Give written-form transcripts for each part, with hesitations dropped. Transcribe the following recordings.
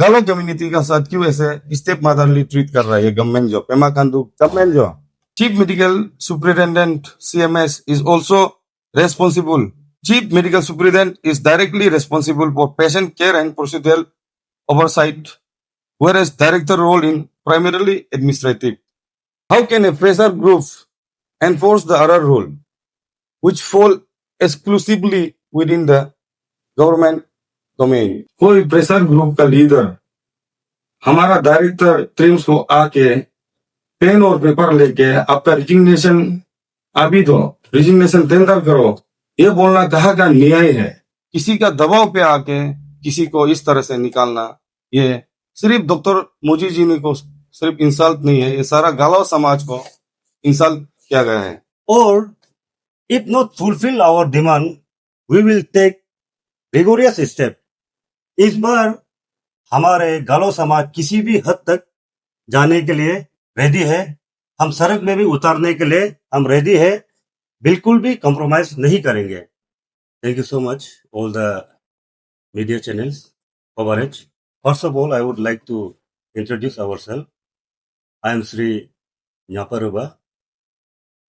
गालो कम्युनिटी का साथ क्यों ऐसे स्टेप मदरली ट्रीट कर रहा है ये गवर्नमेंट जो पेमा कांडू गवर्नमेंट जो chief medical superintendent CMS is also responsible. Chief Medical Superintendent is directly responsible for patient care and procedural oversight, whereas director role in primarily administrative. How can a pressure group enforce the other role, which fall exclusively within the government domain? कोई pressure group का leader हमारा director TRIMS को आके pen और paper लेके आपका resignation अभी दो, रिजिग्नेशन टेंडर करो, ये बोलना कहाँ का न्याय है? किसी का दबाव पे आके किसी को इस तरह से निकालना, ये सिर्फ डॉक्टर मोदी जी ने को सिर्फ इंसल्ट नहीं है, ये सारा गालव समाज को इंसल्ट किया गया है। Or, if not fulfill our demand, we will take rigorous step. इस बार हमारे गालो समाज किसी भी हद तक जाने के लिए रेडी है। हम सड़क में भी उतारने के लिए हम रेडी है, बिल्कुल भी कॉम्प्रोमाइज नहीं करेंगे। Thank you so much, all the media channels coverage. First of all, I would like to introduce ourselves. I am Sri Nyaparuba,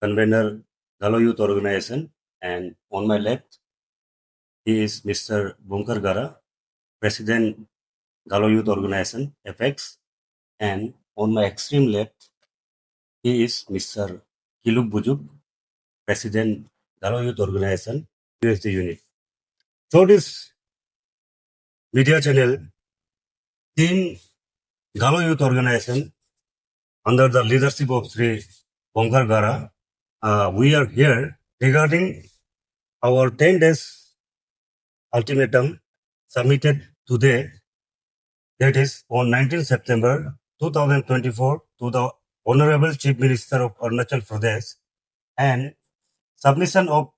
convener Galo Youth Organization, and on my left, he is Mr. Bunkar Gara, President Galo Youth Organization, FX, and on my extreme left, he is Mr. Kiluk Bujuk, President Galo Youth Organization, USD Unit. So this media channel, Team Galo Youth Organization, under the leadership of Sri Bunkar Gara, we are here regarding our 10 days ultimatum submitted today, that is on 19 September 2024 to the Honorable Chief Minister of Arunachal Pradesh, and submission of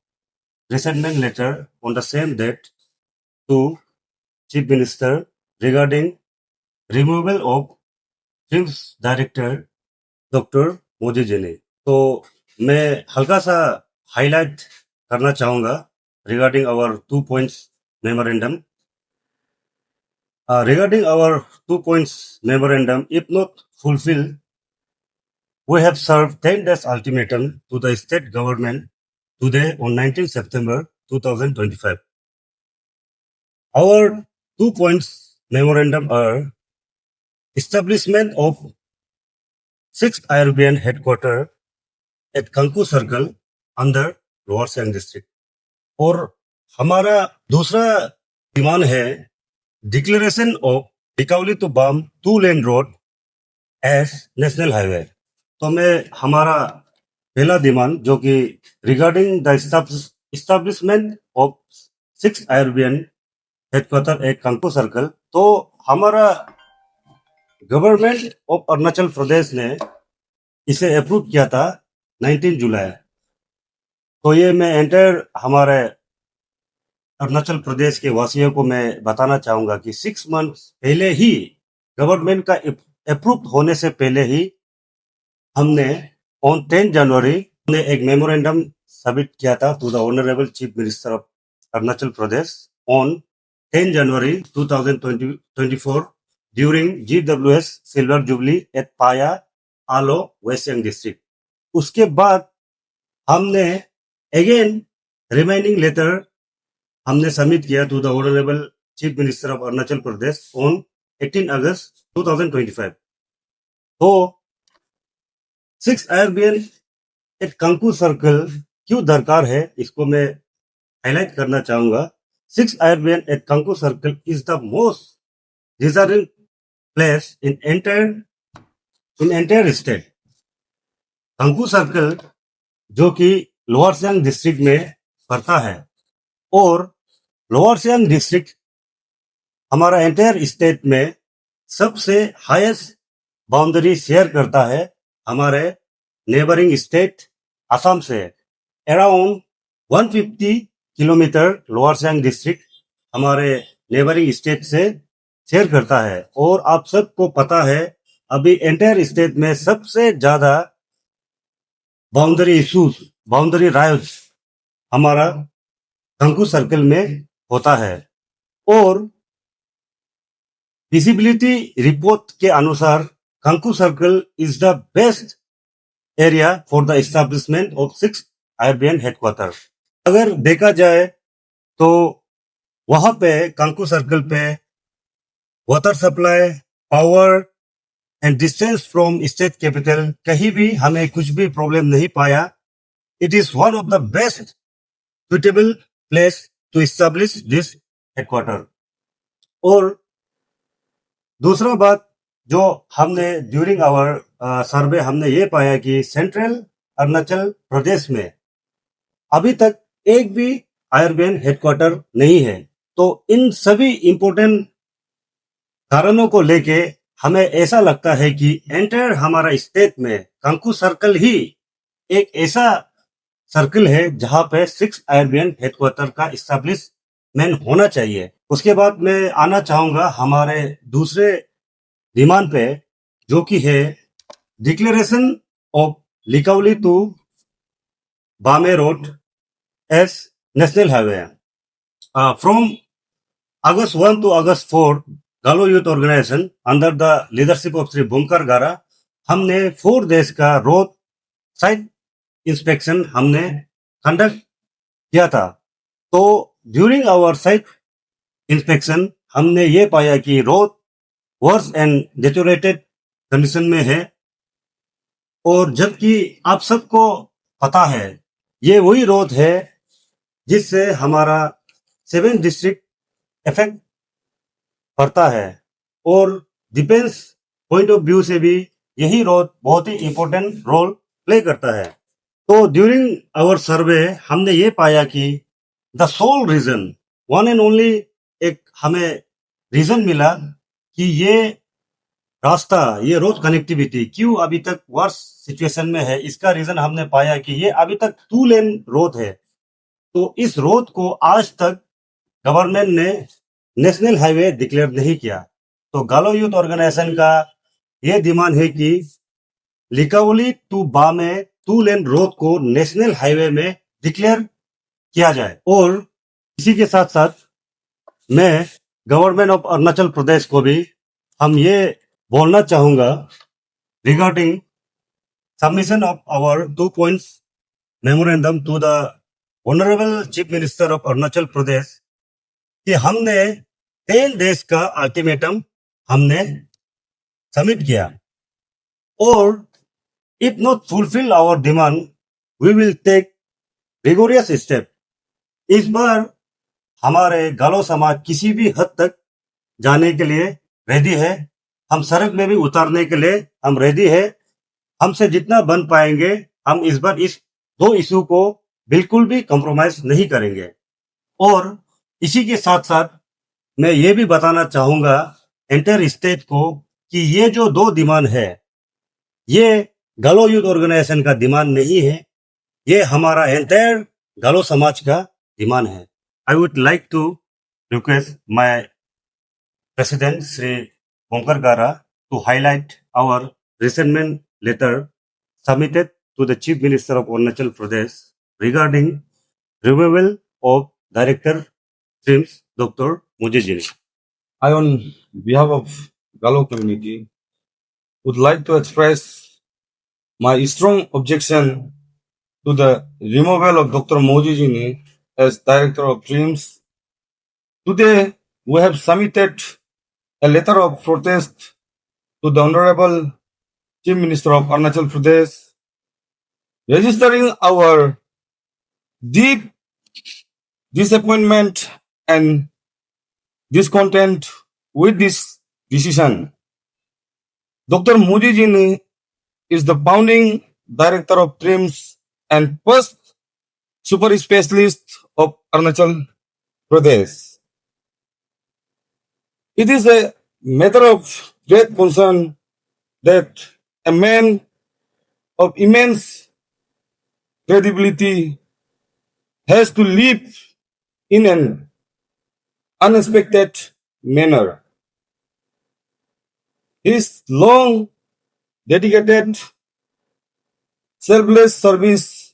resentment letter on the same date to Chief Minister regarding removal of films director doctor Modi ji ने। तो मैं हल्का सा highlight करना चाहूंगा regarding our 2 points memorandum. Regarding our 2 points memorandum, if not fulfilled, we have served 10 days ultimatum to the state government today on 19 September 2025. Our 2 points memorandum are establishment of 6th IRBN headquarters at Kanku Circle under Lower Siang district. और हमारा दूसरा demand है declaration of Dikauli to Bam 2-lane road as national highway. तो मैं हमारा पहला demand जो कि regarding the establishment of 6th IRBN headquarter at Kanku circle, तो हमारा गवर्नमेंट ऑफ अरुणाचल प्रदेश ने इसे अप्रूव किया था 19 जुलाई। तो ये मैं एंटायर हमारे अरुणाचल प्रदेश के वासियों को मैं बताना चाहूंगा कि 6 मंथ पहले ही गवर्नमेंट का अप्रूव होने से पहले ही हमने ऑन 10 जनवरी ने एक मेमोरेंडम सबमिट किया था to the honourable chief minister of Arunachal Pradesh on 10 January 2024 during GWS silver jubilee at पाया आलो वेस्ट सियांग डिस्ट्रिक्ट। उसके बाद हमने अगेन रिमाइंडिंग लेटर हमने सबमिट किया to the honourable chief minister of Arunachal Pradesh on 18 August 2025। तो 6th IRBN at Kanku circle क्यों दरकार है, इसको मैं हाईलाइट करना चाहूंगा। 6th IRBN at Kanku circle is the most desiring place in entire state. Kanku circle जो कि लोअर सियांग डिस्ट्रिक्ट में पड़ता है, और लोअर सियांग डिस्ट्रिक्ट हमारा एंटायर स्टेट में सबसे हाईएस्ट बाउंड्री शेयर करता है हमारे नेबरिंग स्टेट असम से। Around 150 kilometre lower Siang district हमारे नेबरिंग स्टेट से शेयर करता है। और आप सबको पता है अभी एंटायर स्टेट में सबसे ज्यादा बाउंड्री इश्यूज, बाउंड्री राइट्स हमारा कंकू सर्कल में होता है। और फिजिबिलिटी रिपोर्ट के अनुसार Kanku circle is the best area for the establishment of 6 IRBN headquarter. अगर देखा जाए तो वहां पे कंकु सर्कल पे water supply, power and distance from state capital कहीं भी हमें कुछ भी प्रॉब्लम नहीं पाया। It is one of the best suitable place to establish this headquarter. और दूसरा बात जो हमने ड्यूरिंग आवर सर्वे हमने ये पाया कि सेंट्रल अरुणाचल प्रदेश में अभी तक एक भी आईआरबीएन हेडक्वार्टर नहीं है। तो इन सभी इंपॉर्टेंट कारणों को लेके हमें ऐसा लगता है कि एंटायर हमारा स्टेट में कंकु सर्कल ही एक ऐसा सर्कल है जहां पे 6 आईआरबीएन हेडक्वार्टर का इस्टेब्लिशमेंट होना चाहिए। उसके बाद मैं आना चाहूंगा हमारे दूसरे डिमांड पे, जो कि है declaration of Likavali to Bame road as national highway. From August 1 to August 4, Galo youth organisation under the leadership of Shri Bunkar Gara हमने 4 डेज का रोड साइट इंस्पेक्शन हमने कंडक्ट किया था। तो ड्यूरिंग आवर साइट इंस्पेक्शन हमने ये पाया कि road verse and deteriorated condition में है। और जबकि आप सबको पता है ये वही रोड है जिससे हमारा 7 डिस्ट्रिक्ट इफेक्ट पड़ता है और डिफेंस पॉइंट ऑफ व्यू से भी यही रोड बहुत ही इंपॉर्टेंट रोल प्ले करता है। तो ड्यूरिंग आवर सर्वे हमने ये पाया कि the sole region, one and only एक हमें रीजन मिला कि ये रास्ता, ये रोड कनेक्टिविटी क्यों अभी तक वर्स सिचुएशन में है। इसका रीजन हमने पाया कि ये अभी तक 2 लेन रोड है। तो इस रोड को आज तक गवर्नमेंट ने नेशनल हाईवे डिक्लेयर नहीं किया। तो गालो यूथ ऑर्गेनाइजेशन का ये डिमांड है कि लिकावली टू बामे 2 लेन रोड को नेशनल हाईवे में डिक्लेयर किया जाए। और इसी के साथ साथ मैं गवर्नमेंट ऑफ अरुणाचल प्रदेश को भी हम ये बोलना चाहूंगा regarding submission of our 2 points memorandum to the honourable chief minister of Arunachal Pradesh कि हमने 10 डेज का अल्टीमेटम हमने सबमिट किया और if not fulfil our demand we will take rigorous step. इस बार हमारे गालो समाज किसी भी हद तक जाने के लिए रेडी है। हम सड़क में भी उतारने के लिए हम रेडी है। हमसे जितना बन पाएंगे हम इस बार इस 2 इशू को बिल्कुल भी कॉम्प्रोमाइज नहीं करेंगे। और इसी के साथ साथ मैं ये भी बताना चाहूंगा एंटायर स्टेट को कि ये जो 2 डिमांड है ये गालो यूथ ऑर्गेनाइजेशन का डिमांड नहीं है, ये हमारा एंटायर गालो समाज का डिमांड है। I would like to request my president Shri Bonkar Gara to highlight our resentment letter submitted to the Chief Minister of Arunachal Pradesh regarding removal of Director Streams, Dr. Mujijini. I, on behalf of Galo community, would like to express my strong objection to the removal of Dr. Mojijini as Director of Dreams. Today, we have submitted a letter of protest to the Honorable Chief Minister of Arunachal Pradesh, registering our deep disappointment and discontent with this decision. Dr. Mujijini is the founding director of TRIMS and first super specialist of Arunachal Pradesh. It is a matter of great concern that a man of immense credibility has to leave in an unexpected manner. His long, dedicated, selfless service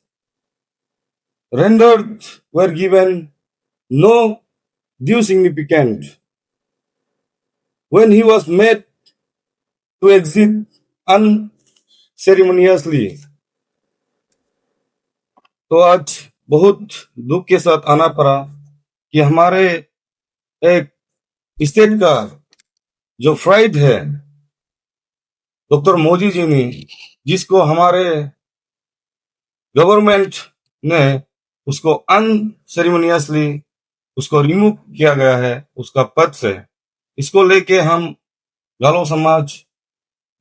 rendered were given no due significance. when he was made to exit unceremoniously. तो आज बहुत दुख के साथ आना पड़ा कि हमारे एक स्टेट का जो फ्राइड है डॉक्टर मोदी जी ने, जिसको हमारे गवर्नमेंट ने उसको अनसेरेमोनियसली उसको रिमूव किया गया है उसका पद से, इसको लेके हम गालो समाज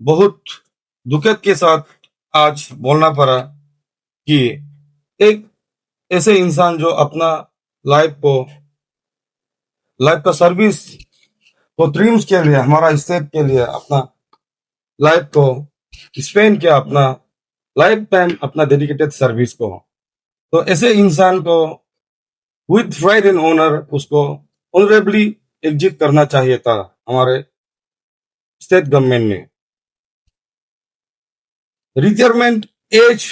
बहुत दुखद के साथ आज बोलना पड़ा कि एक ऐसे इंसान जो अपना लाइफ का सर्विस को ड्रीम्स के लिए, हमारा स्टेट के लिए अपना लाइफ को स्पेंड किया, अपना लाइफ टाइम अपना डेडिकेटेड सर्विस को, तो ऐसे इंसान को विद प्राइड एंड ऑनर उसको ऑनरेबली एग्जिट करना चाहिए था हमारे स्टेट गवर्नमेंट ने। Retirement age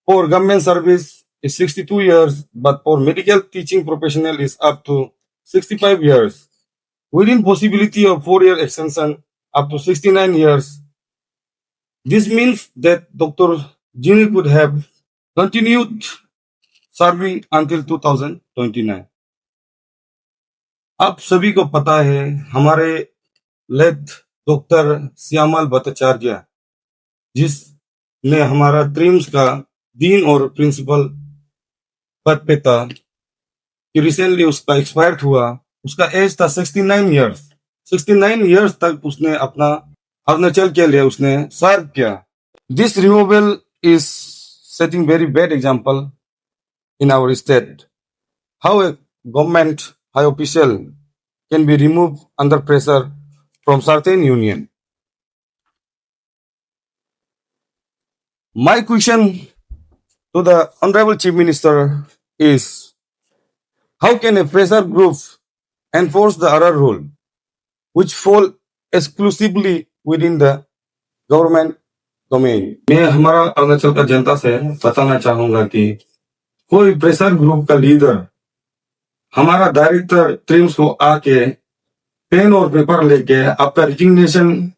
for government service is 62 years, but for medical teaching professional is up to 65 years, within possibility of 4-year extension up to 69 years. This means that Dr. Jimmy could have continued serving until 2029. आप सभी को पता है हमारे late doctor Shyamal Bhattacharya, जिसने हमारा TRIMS का dean और प्रिंसिपल पद पे था, कि रिसेंटली उसका एक्सपायर्ड हुआ। उसका एज था 69 इयर्स। 69 इयर्स तक उसने अपना अरुणाचल के लिए उसने सर्व किया। This removal is setting very bad example in our state, how a government high official can be remove under pressure from certain union. My question to the Honorable Chief Minister is, how can a pressure group enforce the other rule, which fall exclusively within the government domain? मैं हमारा अरुणाचल का जनता से बताना चाहूंगा कि कोई pressure group का leader हमारा डायरेक्टर ट्रिम्स को आके पेन और पेपर लेके आपका रिजिग्नेशन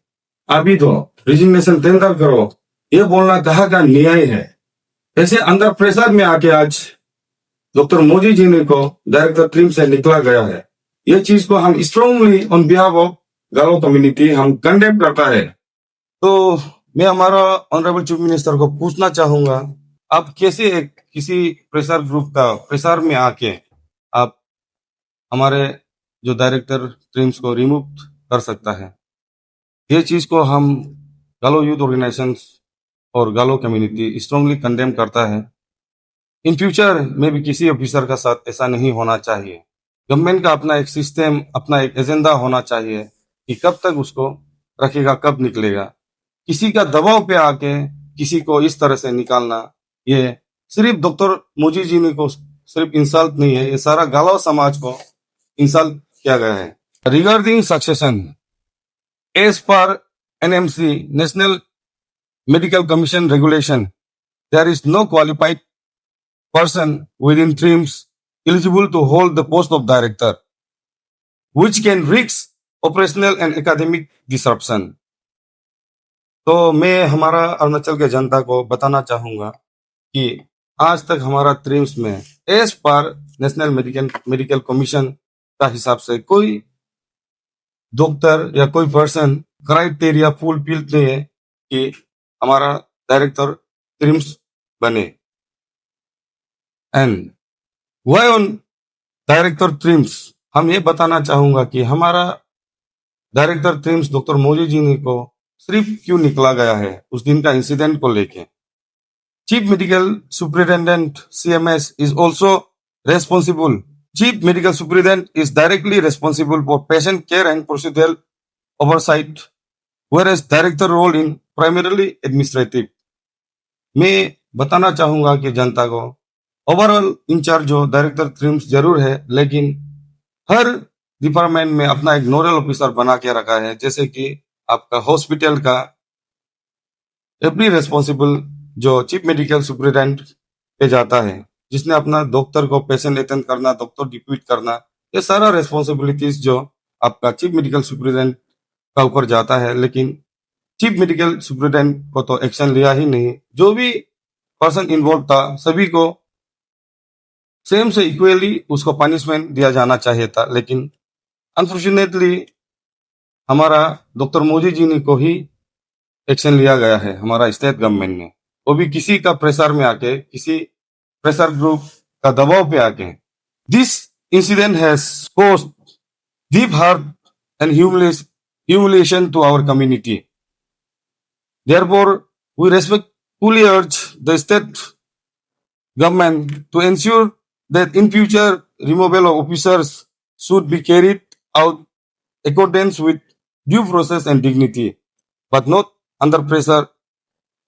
अभी दो, रिजिग्नेशन टेंडर करो, ये बोलना कहाँ का न्याय है? ऐसे अंडर प्रेशर में आके आज डॉक्टर मोदी जी ने को डायरेक्टर ट्रिम से निकला गया है। ये चीज को हम स्ट्रांगली ऑन बिहाफ ऑफ गालो कम्युनिटी हम कंडेम करता है। तो मैं हमारा ऑनरेबल चीफ मिनिस्टर को पूछना चाहूंगा, आप कैसे एक किसी प्रेशर ग्रुप का प्रेशर में आके आप हमारे जो डायरेक्टर ट्रिम्स को रिमूव कर सकता है? ये चीज को हम गालो यूथ ऑर्गेनाइजेशंस और गालो कम्युनिटी स्ट्रांगली कंडेम करता है। इन फ्यूचर में भी किसी ऑफिसर का साथ ऐसा नहीं होना चाहिए। गवर्नमेंट का अपना एक सिस्टम, अपना एक एजेंडा होना चाहिए कि कब तक उसको रखेगा, कब निकलेगा। किसी का दबाव पे आके किसी को इस तरह से निकालना, ये सिर्फ डॉक्टर मोदी जी ने को सिर्फ इंसल्ट नहीं है, ये सारा गालो समाज को इंसल्ट किया गया है। Regarding succession, as per NMC national Medical Commission regulation, there is no qualified person within TRIMS eligible to hold the post of director, which can risk operational and academic disruption. तो मैं हमारा अरुणाचल के जनता को बताना चाहूंगा कि आज तक हमारा ट्रिम्स में as per national medical commission का हिसाब से कोई डॉक्टर या कोई पर्सन क्राइटेरिया फुलफिल नहीं है कि हमारा डायरेक्टर ट्रिम्स बने। And why on director TRIHMS, हम ये बताना चाहूंगा कि हमारा director TRIHMS doctor Modi ji ने को सिर्फ क्यों निकला गया है उस दिन का इंसिडेंट को लेके। Chief medical superintendent CMS is also responsible. Chief medical superintendent is directly responsible for patient care and procedural oversight, whereas director role in primarily administrative। मैं बताना चाहूंगा कि जनता को ओवरऑल इंचार्ज जो डायरेक्टर ट्रिम्स जरूर है, लेकिन हर डिपार्टमेंट में अपना एक नोडल ऑफिसर बना के रखा है। जैसे कि आपका हॉस्पिटल का एवरी रेस्पॉन्सिबल जो चीफ मेडिकल सुपरिटेंडेंट पे जाता है, जिसने अपना डॉक्टर को पेशेंट अटेंड करना, डॉक्टर डिप्यूट करना, ये सारा रेस्पॉन्सिबिलिटीज जो आपका चीफ मेडिकल सुपरिटेंडेंट का ऊपर जाता है, लेकिन चीफ मेडिकल सुपरिटेंडेंट को तो एक्शन लिया ही नहीं। जो भी पर्सन इन्वॉल्व था सभी को सेम से इक्वली उसको पनिशमेंट दिया जाना चाहिए था, लेकिन अनफॉर्चुनेटली हमारा डॉक्टर मोदी जी ने को ही एक्शन लिया गया है, हमारा स्टेट गवर्नमेंट ने, वो भी किसी का प्रेशर में आके, किसी प्रेशर ग्रुप का दबाव पे आके। This incident has caused deep hurt and humiliation to our community. Therefore, we respectfully urge the state government to ensure that in future removal of officers should be carried out accordance with due process and dignity, but not under pressure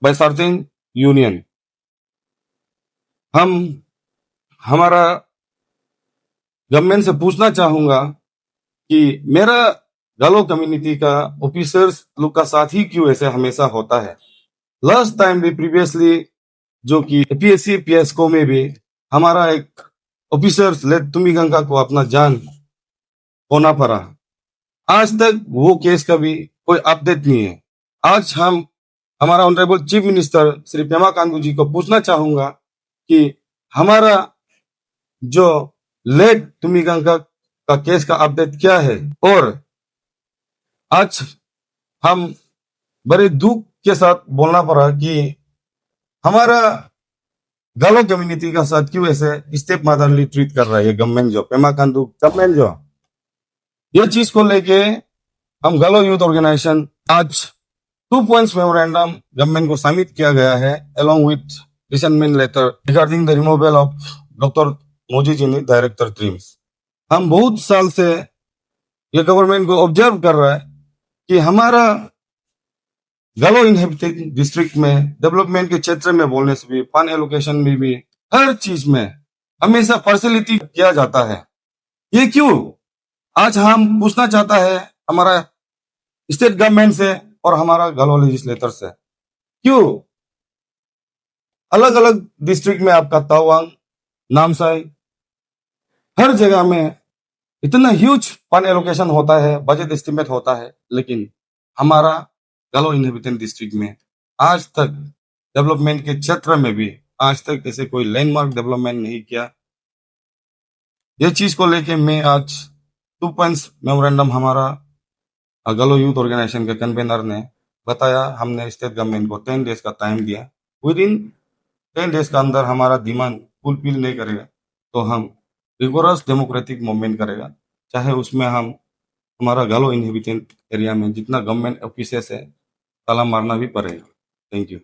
by certain union. हम हमारा government से पूछना चाहूंगा कि मेरा गालो community का officers लोग का साथ ही क्यों ऐसे हमेशा होता है। लास्ट टाइम भी प्रीवियसली जो कि पीएससी पीएसको में भी हमारा एक ऑफिसर्स लेट तुमिगंगा को अपना जान खोना पड़ा। आज तक वो केस का भी कोई अपडेट नहीं है। आज हम हमारा honourable chief minister Shri Pema Khandu ji को पूछना चाहूंगा कि हमारा जो लेट तुमिगंगा का केस का अपडेट क्या है। और आज हम बड़े दुख के साथ बोलना पड़ा कि हमारा गालो कम्युनिटी का साथ क्यों ऐसे स्टेप मदरली ट्रीट कर रहा है ये गवर्नमेंट जो पेमा खांडू गवर्नमेंट जो। ये चीज को लेके हम गालो यूथ ऑर्गेनाइजेशन आज 2 पॉइंट्स मेमोरेंडम गवर्नमेंट को सबमिट किया गया है along with resentment letter regarding the removal of doctor Modi ji ने डायरेक्टर ट्रिम्स। हम बहुत साल से ये गवर्नमेंट को ऑब्जर्व कर रहा है कि हमारा गालो इनहेबिटेड डिस्ट्रिक्ट में डेवलपमेंट के क्षेत्र में बोलने से भी, फंड एलोकेशन में भी, हर चीज में हमेशा पार्शलिटी किया जाता है। ये क्यों? आज हम पूछना चाहता है हमारा स्टेट गवर्नमेंट से और हमारा गालो लेजिस्लेटर से, क्यों अलग अलग डिस्ट्रिक्ट में आपका तवांग, नामसाई, हर जगह में इतना ह्यूज फंड एलोकेशन होता है, बजट एस्टिमेट होता है, लेकिन हमारा गालो इनहेबिटेंट डिस्ट्रिक्ट में आज तक डेवलपमेंट के क्षेत्र में भी आज तक ऐसे कोई लैंडमार्क डेवलपमेंट नहीं किया। ये चीज को लेके मैं आज 2 पॉइंट्स मेमोरेंडम हमारा गालो यूथ ऑर्गेनाइजेशन के कन्वेनर ने बताया। हमने स्टेट गवर्नमेंट को 10 डेज का टाइम दिया। विद इन 10 डेज का अंदर हमारा डिमांड फुलफिल नहीं करेगा तो हम रिगोरस डेमोक्रेटिक मूवमेंट करेगा, चाहे उसमें हम हमारा गालो इनहेबिटेंट एरिया में जितना गवर्नमेंट ऑफिसेस है ताला मारना भी पड़ेगा। Thank you.